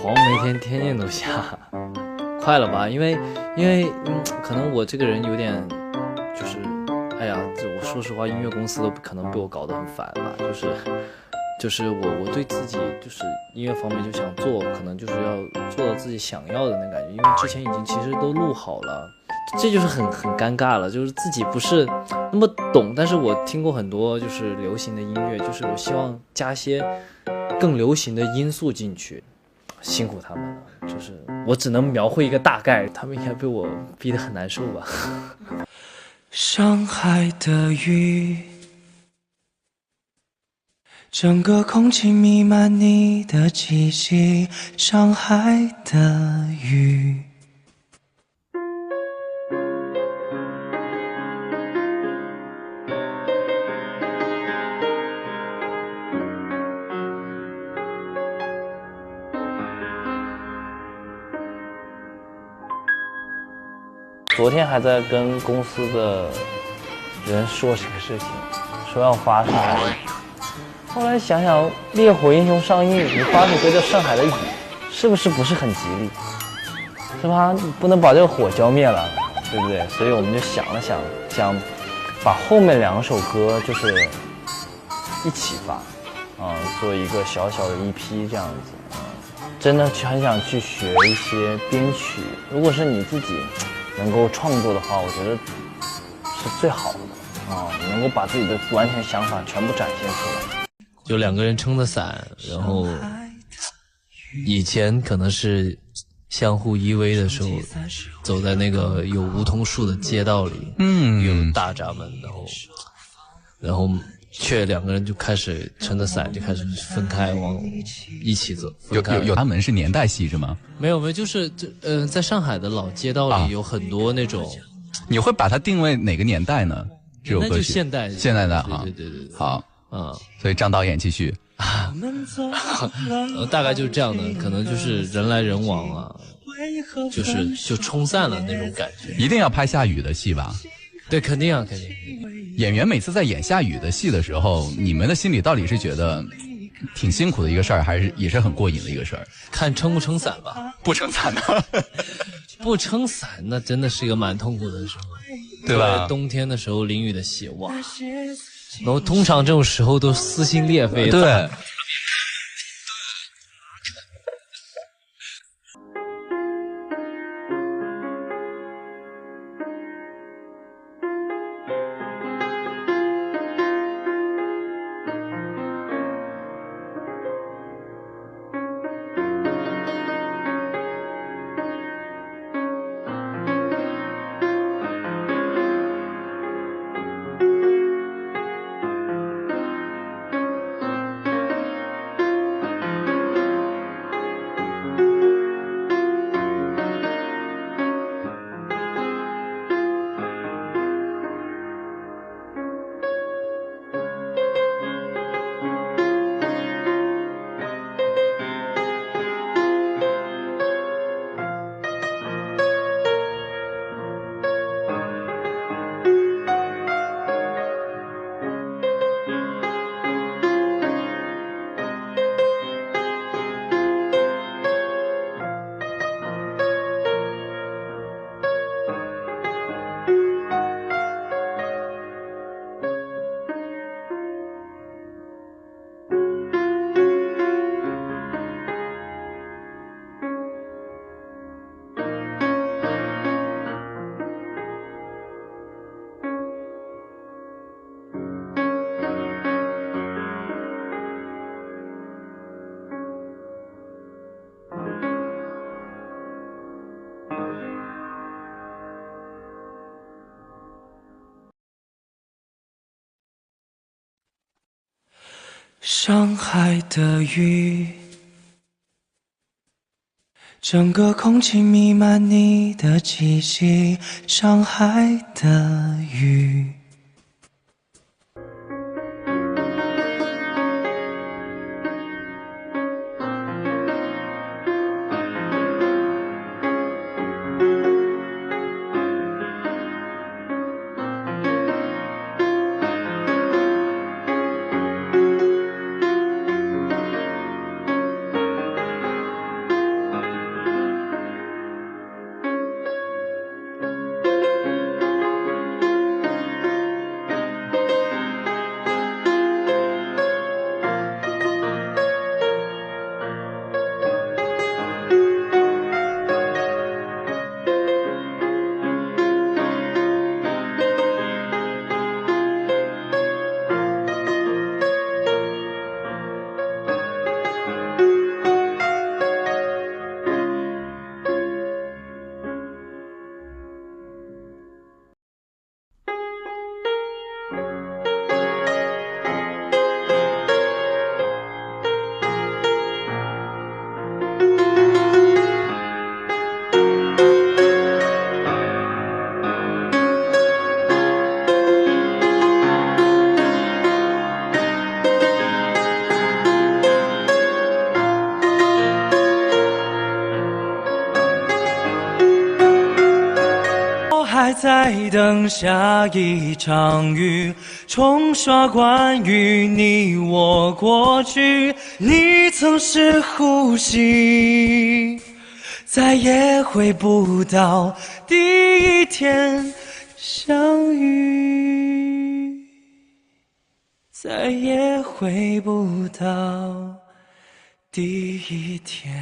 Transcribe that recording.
好像每天天天都下，快了吧？因为可能我这个人有点就是，哎呀，这我说实话，音乐公司都可能被我搞得很烦吧，就是我对自己就是音乐方面就想做，可能就是要做到自己想要的那感觉，因为之前已经其实都录好了，这就是很尴尬了，就是自己不是那么懂，但是我听过很多就是流行的音乐，就是我希望加些更流行的因素进去，辛苦他们了，就是我只能描绘一个大概，他们应该被我逼得很难受吧。上海的雨，整个空气弥漫你的气息，上海的雨。昨天还在跟公司的人说这个事情，说要发上海的雨。后来想想，《烈火英雄》上映，你发首歌叫《上海的雨》，是不是很吉利？是吧？你不能把这个火浇灭了，对不对？所以我们就想了想，想把后面2首歌就是一起发，做一个小小的EP这样子。真的很想去学一些编曲，如果是你自己能够创作的话，我觉得是最好的你能够把自己的完全想法全部展现出来。就2个人撑着伞，然后以前可能是相互依偎的时候，走在那个有梧桐树的街道里，有大闸门，然后却2个人就开始撑着伞就开始分开往一起走。有他们是年代戏是吗？没有，就是在上海的老街道里有很多那种。你会把它定位哪个年代呢？这首歌曲那就现代的啊。对。好，所以张导演继续。大概就是这样的，可能就是人来人往啊，就冲散了那种感觉。一定要拍下雨的戏吧？对，肯定啊，肯定。演员每次在演下雨的戏的时候，你们的心里到底是觉得挺辛苦的一个事儿，还是也是很过瘾的一个事儿？看撑不撑伞吧。不撑伞呢？不撑伞那真的是一个蛮痛苦的时候，对吧？冬天的时候淋雨的戏，哇，然后通常这种时候都撕心裂肺。对。上海的雨，整个空气弥漫你的气息，上海的雨。在等下一场雨，冲刷关于你我过去。你曾是呼吸，再也回不到第一天相遇，再也回不到第一天。